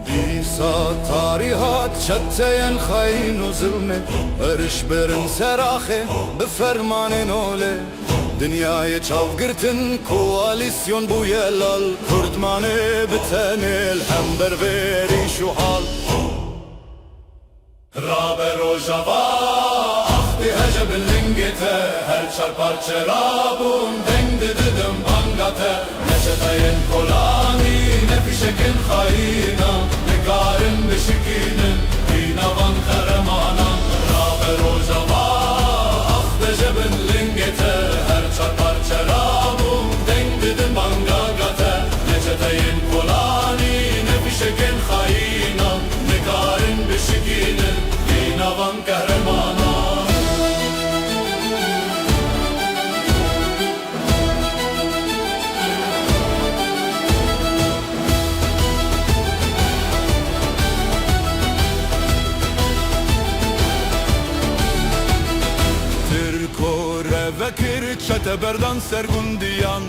İsa tarihat çetteyen hain u zulme Erş berin seraxe bfermanin ole Dünyayı çavgırtın koalisyon bu yelal Kürtmanı bitenil hem berveri şu hal Rabe rojava ahdi hece billingete Her çarpar çerabun dengdi dedim bangate Neşeteyin kolani nefişekin hayina Nikarin bişikinin dinavan kahramana Rabe rojava ahdi hece billingete Her çarpar çerabun dengdi dedim bangate Neşeteyin kolani nefişekin hayina Nikarin bişikinin dinavan kahramana Vekir çete berdan sergundiyan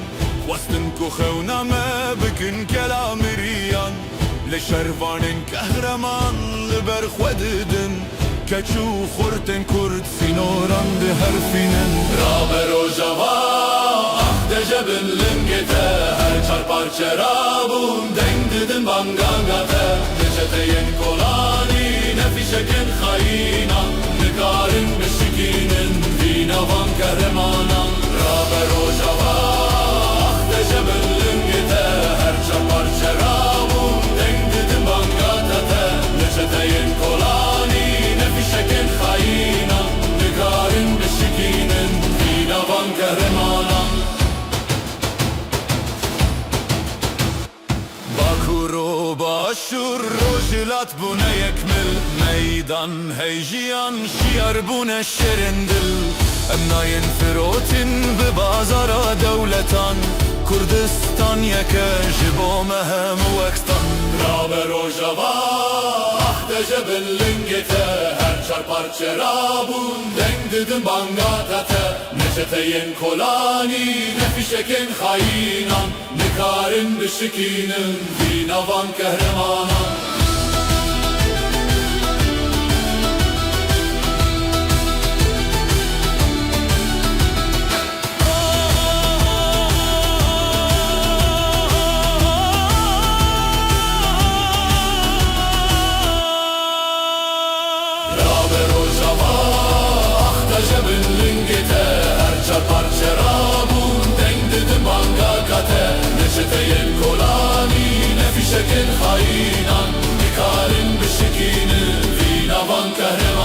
Wastın ku xewname bikin kelamiriyan Le şervanin kahraman li ber xwedidin Keçu xurten kurd sinoran di herfinin Rabe rojava ahde jebin lingete Her çarpar çerabun dengdidin bangangate Neşeteyin kolani nefişekin hayina Nikarin bişikinin dinavan kahramana Rabe rojava ahde jebin lingete Her çarpar çerabun dengdidin bangangate Neşeteyin kolani nefişekin hayina Nikarin bişikinin dinavan kahramana Bakuro başur rojilat bune yekmil Meydan heyjiyan şiar bune şerindil Emnayin firotin bi bazara devletan Kurdistan yeke jibo mehem wekstan Rabe rojava ahde jebin lingete Her çarpar çerabun dengdidin bangatate Neşeteyin kolani nefişekin hayinan Nikarin bişikinin dinavan kahramana Çarpar çerabun dengdidin bangakate Neşeteyin kolani nefişekin hayinan Nikarin bişikinin dinavan kahraman